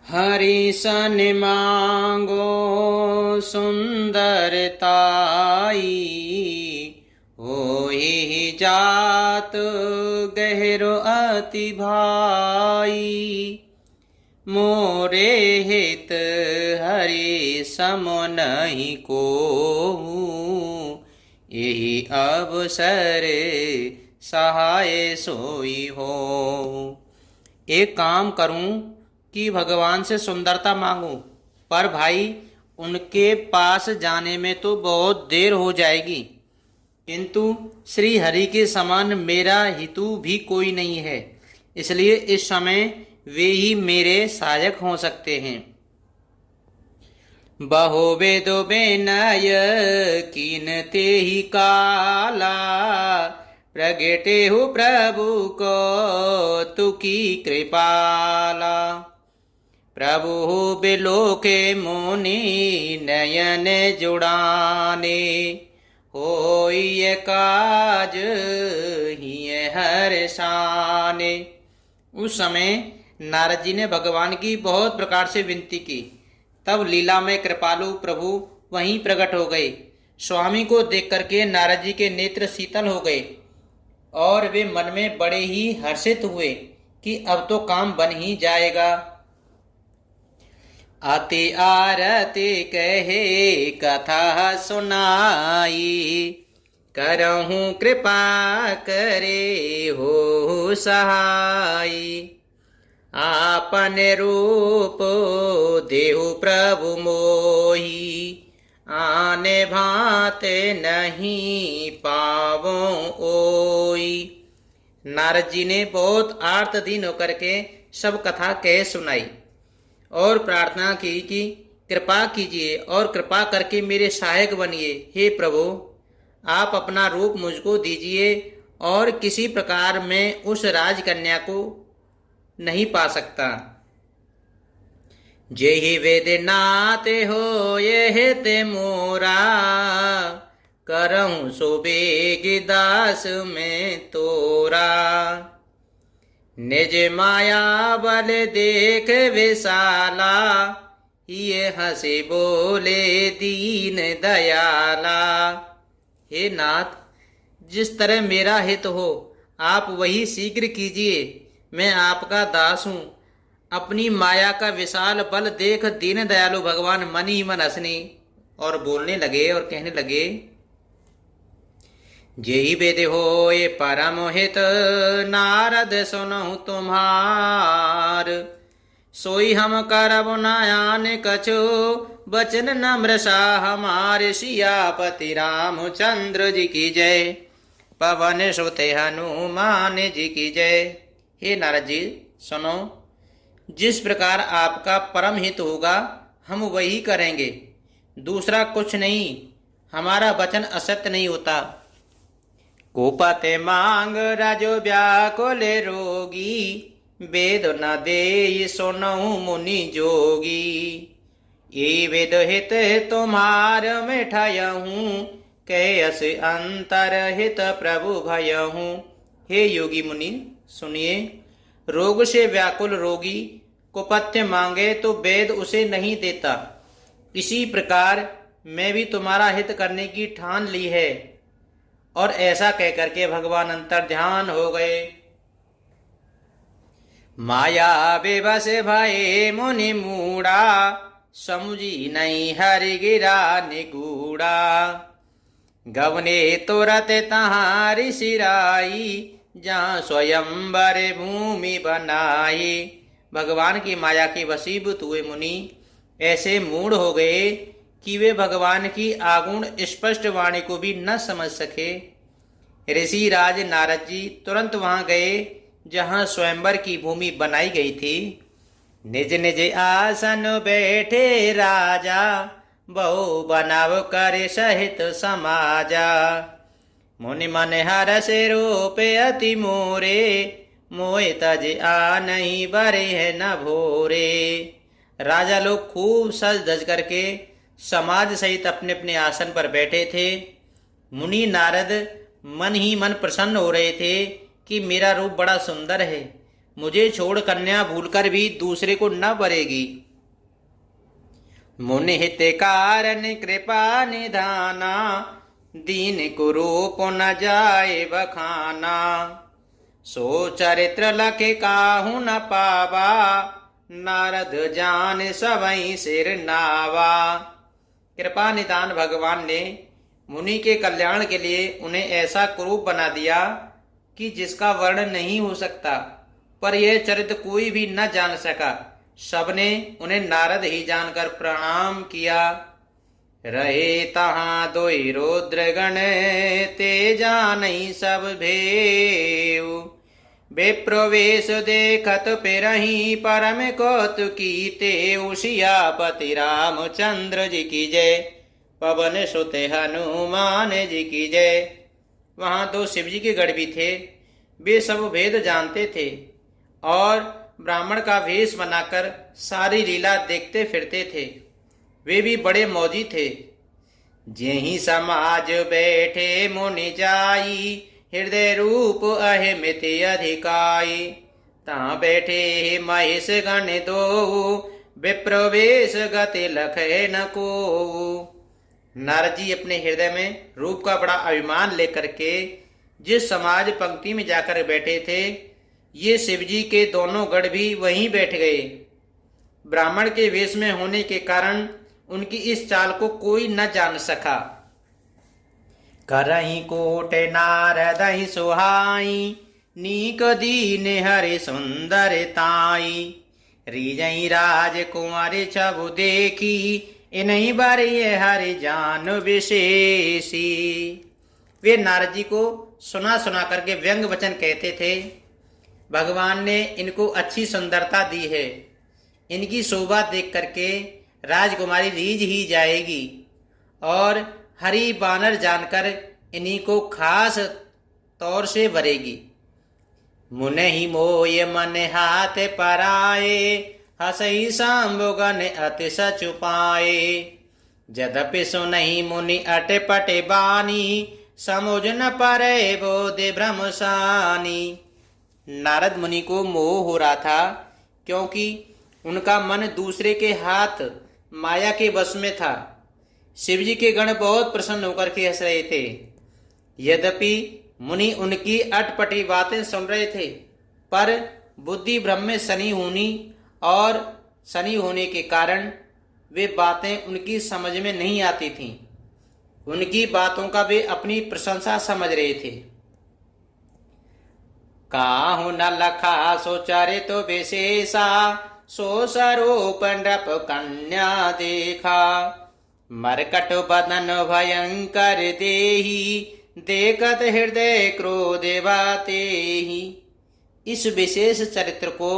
हरि सन मांगो सुंदरताई, होहि जात गहरो अति भाई। मोरे हित हरि सम नहीं कोहू, यही अवसर सहाय सोई हो। एक काम करूं कि भगवान से सुंदरता मांगूं, पर भाई उनके पास जाने में तो बहुत देर हो जाएगी, किंतु श्री हरि के समान मेरा हितु भी कोई नहीं है, इसलिए इस समय वे ही मेरे सहायक हो सकते हैं। बहो वेदो बेनय कीनते ही काला, प्रगटे हो प्रभु को तुकी कृपाला। प्रभु बिलोके मुनि नयन जुड़ाने, होई ये काज ही हर्षाने। उस समय नारद जी ने भगवान की बहुत प्रकार से विनती की। तब लीला में कृपालु प्रभु वहीं प्रकट हो गए। स्वामी को देख करके नारद जी के नेत्र शीतल हो गए और वे मन में बड़े ही हर्षित हुए कि अब तो काम बन ही जाएगा। अति आरती कहे कथा सुनाई, करहूं कृपा करे हो सहाई। आपन रूप देहु प्रभु मोही, आने भाते नहीं पावो ओई। नारद जी ने बहुत आर्त दीन होकर के सब कथा कह सुनाई और प्रार्थना की कि कृपा कीजिए और कृपा करके मेरे सहायक बनिए। हे प्रभु, आप अपना रूप मुझको दीजिए और किसी प्रकार मैं उस राजकन्या को नहीं पा सकता। जेहि वेद नाते हो ये ते मोरा, करहूं सो बेग दास में तोरा। निज माया बल देख विशाला, ये हंसे बोले दीन दयाला। हे नाथ, जिस तरह मेरा हित हो आप वही शीघ्र कीजिए। मैं आपका दास हूँ। अपनी माया का विशाल बल देख दीन दयालु भगवान मन ही मन हंसने और बोलने लगे और कहने लगे, जेहि वेद होय परम हित नारद सुनहु तुम्हार। सोई हम करब नयान कछो बचन नम्रसा हमारे। सियापति रामचंद्र जी की जय, पवन सुत हनुमान जी की जय। हे नारद जी सुनो, जिस प्रकार आपका परम हित होगा हम वही करेंगे, दूसरा कुछ नहीं। हमारा वचन असत्य नहीं होता। कोपते मांग राजो व्याकुल रोगी, वेद न दे सुनहु मुनि जोगी। ये वेद हित तुम्हार मिठायहूँ, कैस अंतर हित प्रभु भयहूँ। हे योगी मुनि सुनिए, रोग से व्याकुल रोगी कुपथ्य मांगे तो वेद उसे नहीं देता। इसी प्रकार मैं भी तुम्हारा हित करने की ठान ली है। और ऐसा कहकर के भगवान अंतर ध्यान हो गए। माया बेबस भये मुनि मूढ़ा, समुझी नहीं हरि गिरा निगूढ़ा। गवने तुरत तहारी सिराई, जहाँ स्वयंवर भूमि बनाई। भगवान की माया के वशीभूत हुए मुनि ऐसे मूढ़ हो गए कि वे भगवान की आगुण स्पष्ट वाणी को भी न समझ सके। ऋषि राज नारद जी तुरंत वहां गए जहां स्वयंवर की भूमि बनाई गई थी। निज निज आसन बैठे राजा, बहु बनाव कर सहित समाजा। मुनि मन हरष रूप अति मोरे, मोय तज आ नहीं बरे है न भोरे। राजा लोग खूब सज धज करके समाज सहित अपने अपने आसन पर बैठे थे। मुनि नारद मन ही मन प्रसन्न हो रहे थे कि मेरा रूप बड़ा सुंदर है, मुझे छोड़ कन्या भूलकर भी दूसरे को न वरेगी। मुनि हित कारण कृपा निधाना, दीन कुरूप न जाए बखाना। सो चरित्र लखे काहू न पावा, नारद जान सबई सिर नावा। कृपा निदान भगवान ने मुनि के कल्याण के लिए उन्हें ऐसा कुरूप बना दिया कि जिसका वर्णन नहीं हो सकता, पर यह चरित्र कोई भी न जान सका। सबने उन्हें नारद ही जानकर प्रणाम किया। रहे तहाँ दोई रुद्रगण, ते जानई सब भेव। विप्रवेश देखत पिरही, परम कौतुकी तेउ। सियापति रामचंद्र जी की जय, पवन सुत हनुमान जी की जय। वहां 2 शिव जी के गढ़ भी थे। वे सब भेद जानते थे और ब्राह्मण का वेश बनाकर सारी लीला देखते फिरते थे। वे भी बड़े मौजी थे। जेहि समाज बैठे मुनि जाई, हृदय रूप अहिमित अधिकाई। ता बैठे महेश गण दो, विप्रवेश गति लखे न को। नारद जी अपने हृदय में रूप का बड़ा अभिमान लेकर के जिस समाज पंक्ति में जाकर बैठे थे, ये शिवजी के दोनों गढ़ भी वहीं बैठ गए। ब्राह्मण के वेश में होने के कारण उनकी इस चाल को कोई न जान सका। करही कोट नारदहि सुहाई, नीक दीन हरि सुंदर ताई। रीजई राजकुमारी छबु देखी, इन्हीं बारे हरि जान विशेषी। वे नारद जी को सुना सुना करके व्यंग वचन कहते थे। भगवान ने इनको अच्छी सुंदरता दी है, इनकी शोभा देख करके राजकुमारी रीझ ही जाएगी और हरि बानर जानकर इन्हीं को खास तौर से वरेगी। मुनहि मोय मन हाथ पराए, हसई सांबुगन अति सचुपाए। जदपि सुनहि मुनि अटपट बानी, समुझ न परे बोधि भ्रमसानी। नारद मुनि को मोह हो रहा था, क्योंकि उनका मन दूसरे के हाथ माया के वश में था। शिवजी के गण बहुत प्रसन्न होकर के हंस रहे थे। यद्यपि मुनि उनकी अटपटी बातें सुन रहे थे, पर बुद्धि भ्रम में शनि होने के कारण वे बातें उनकी समझ में नहीं आती थीं। उनकी बातों का वे अपनी प्रशंसा समझ रहे थे। काहू न लखा सो चरित विशेषा, सो स्वरूप नृप कन्या देखा। मरकट बदन भयंकर देही, देखत हृदय क्रोध बातेहि। इस विशेष चरित्र को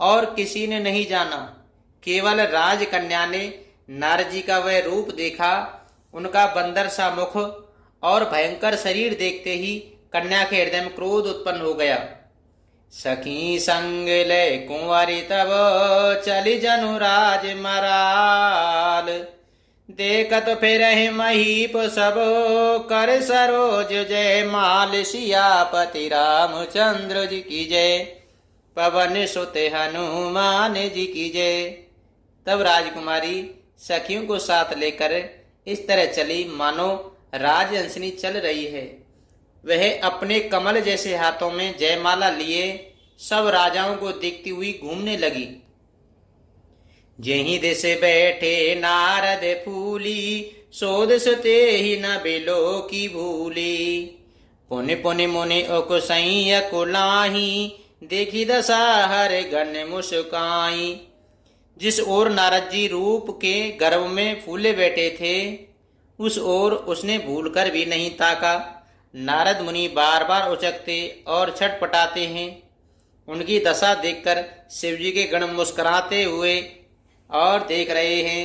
और किसी ने नहीं जाना, केवल राजकन्या ने नारद जी का वह रूप देखा। उनका बंदर सा मुख और भयंकर शरीर देखते ही कन्या के हृदय में क्रोध उत्पन्न हो गया। सखी संग ले कुंवरी तब, चली जनु राज मराल। देखत फिर महीप सब, कर सरोज जय माल। सियापति रामचंद्र जी की जय, पवन सुत हनुमान जी की जय। तब राजकुमारी सखियों को साथ लेकर इस तरह चली मानो राजहंसिनी चल रही है। वह अपने कमल जैसे हाथों में जयमाला लिए सब राजाओं को देखती हुई घूमने लगी। जेहि देश बैठे नारद फूली, सो देश ते ही न बिलो की भूली। पुनि पुनि मुनि उकुसई कुलाही, देखी दशा हर गण मुस्काई। जिस ओर नारद जी रूप के गर्भ में फूले बैठे थे, उस ओर उसने भूलकर भी नहीं ताका। नारद मुनि बार बार उचकते और छटपटाते हैं। उनकी दशा देखकर शिवजी के गण मुस्कुराते हुए और देख रहे हैं।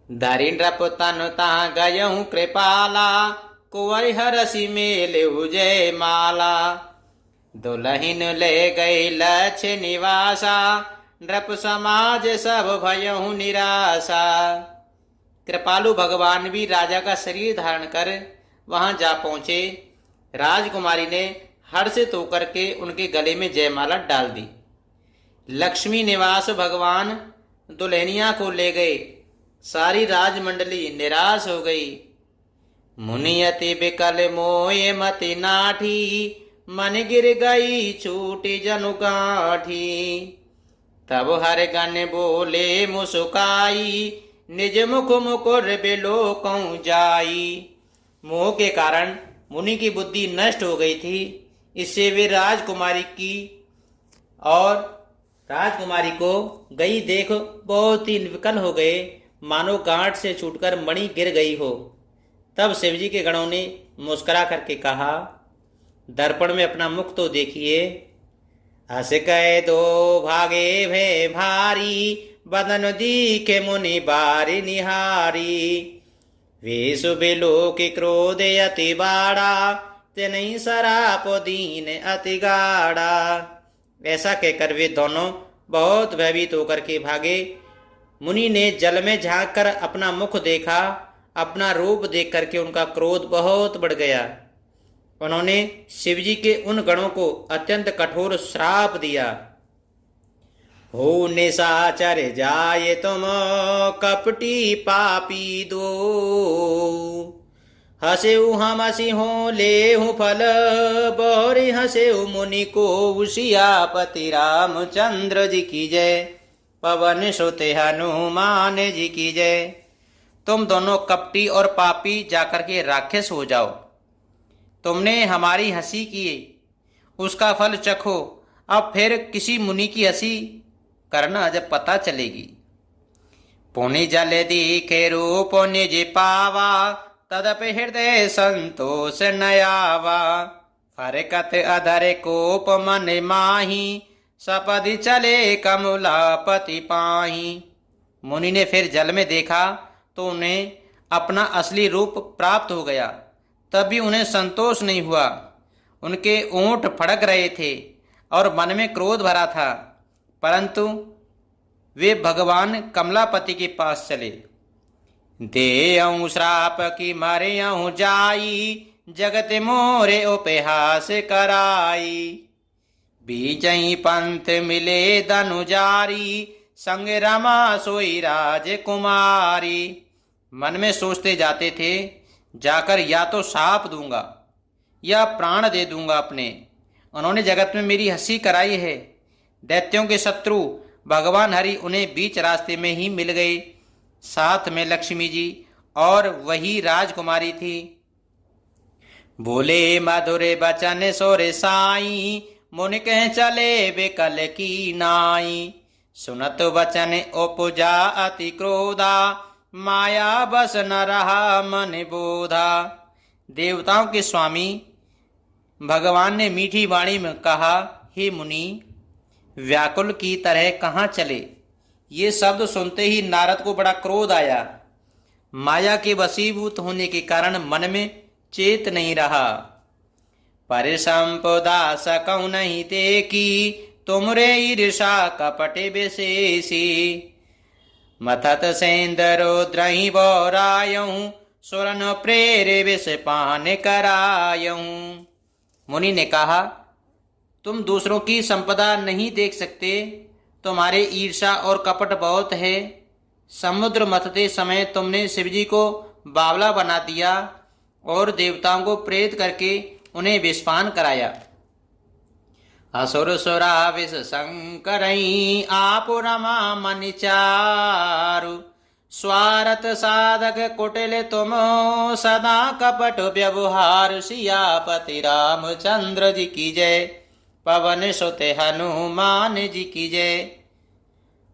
दारिंद्र पुतन तहाँ गयहूँ कृपाला, कुंवर हरसि मेले जय माला। दुलहिन ले गए लक्ष निवासा, नृप समाज सब भयहूँ निराशा। कृपालु भगवान भी राजा का शरीर धारण कर वहां जा पहुंचे। राजकुमारी ने हर्षित होकर के उनके गले में जयमाला डाल दी। लक्ष्मी निवास भगवान दुल्हनिया को ले गए। सारी राजमंडली निराश हो गई। मुनि अति बिकल मोय मति नाठी, मन गिर गई छूटी जनु गांठी। तब हर गण बोले मुस्काई, निज मुख मुकुर बिलोकऊं जाई। मोह के कारण मुनि की बुद्धि नष्ट हो गई थी। इससे वे राजकुमारी की और राजकुमारी को गई देख बहुत ही विकल हो गए, मानो गांठ से छूटकर मणि गिर गई हो। तब शिवजी के गणों ने मुस्कुरा करके कहा, दर्पण में अपना मुख तो देखिए। हस कह दो भागे भे भारी, बदन दीखे मुनि बारी निहारी। वेश बिलो के क्रोध अति बाड़ा, तेनई सराप दीन अति गाड़ा। ऐसा कहकर वे दोनों बहुत भयभीत होकर के भागे। मुनि ने जल में झांक कर अपना मुख देखा। अपना रूप देख करके उनका क्रोध बहुत बढ़ गया। उन्होंने शिवजी के उन गणों को अत्यंत कठोर श्राप दिया। हो निशाचर जाए तुम कपटी पापी दो, हसेऊ हम हसी हो ले हूँ फल, बोरी हसेऊ मुनि को सियापति रामचंद्र जी की जय। पवन सुत हनुमान जी की जय। तुम दोनों कपटी और पापी जाकर के राक्षस हो जाओ। तुमने हमारी हंसी की, उसका फल चखो। अब फिर किसी मुनि की हंसी करना जब पता चलेगी। पुनि जल दीखे रूप निज पावा, तदप हृदय संतोष नयावा। फरकत अधर कोप मन माही, सपदि चले कमलापति पाही। मुनि ने फिर जल में देखा तो उन्हें अपना असली रूप प्राप्त हो गया। तब भी उन्हें संतोष नहीं हुआ। उनके ओंठ फड़क रहे थे और मन में क्रोध भरा था, परंतु वे भगवान कमलापति के पास चले। देअऊं श्राप की मरेअऊं जाई, जगत मोरे उपहास कराई। बीजई पंथ मिले धनुजारी, संग रमा सोई राजकुमारी। मन में सोचते जाते थे, जाकर या तो शाप दूंगा या प्राण दे दूंगा अपने। उन्होंने जगत में मेरी हंसी कराई है। दैत्यों के शत्रु भगवान हरि उन्हें बीच रास्ते में ही मिल गए। साथ में लक्ष्मी जी और वही राजकुमारी थी। बोले मधुरे बचन सोरे साई, मुनि कह चले बेकल की नाई। सुनत वचन उपजा अति क्रोधा, माया बस न रहा मन बोधा। देवताओं के स्वामी भगवान ने मीठी वाणी में कहा, हे मुनि, व्याकुल की तरह कहाँ चले। ये शब्द सुनते ही नारद को बड़ा क्रोध आया। माया के वशीभूत होने के कारण मन में चेत नहीं रहा। परिसंपदा सकौ नहीं देखी, तुमरे ईर्षा कपटे विशेषी। मथत सेंदरो द्रही बौरायऊं, सुरन प्रेरे विष पान करायऊं। मुनि ने कहा, तुम दूसरों की संपदा नहीं देख सकते, तुम्हारे ईर्षा और कपट बहुत है। समुद्र मथते समय तुमने शिवजी को बावला बना दिया और देवताओं को प्रेत करके उन्हें विषपान कराया। असुर सुरा विष संकरई, आप रमा मन चारु। स्वार्थ साधक कुटिल तुम, सदा कपट व्यवहार। सियापति रामचंद्र जी की जय। पवन सुत हनुमान जी की जय।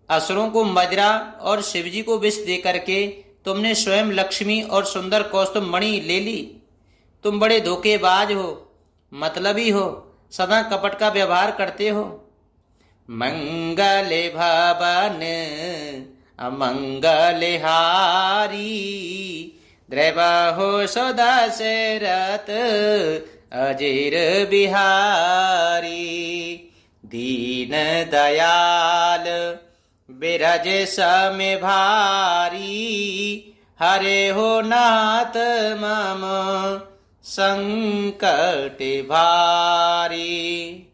असुरों को मदिरा और शिवजी को विष दे करके तुमने स्वयं लक्ष्मी और सुंदर कौस्तुभ मणि ले ली। तुम बड़े धोखेबाज हो, मतलबी हो, सदा कपट का व्यवहार करते हो। मंगल भवन अमंगल हारी, द्रवहु सदशरथ अजीर बिहारी। दीन दयाल बिरज सम भारी, हरे हो नाथ मम संकट भारी।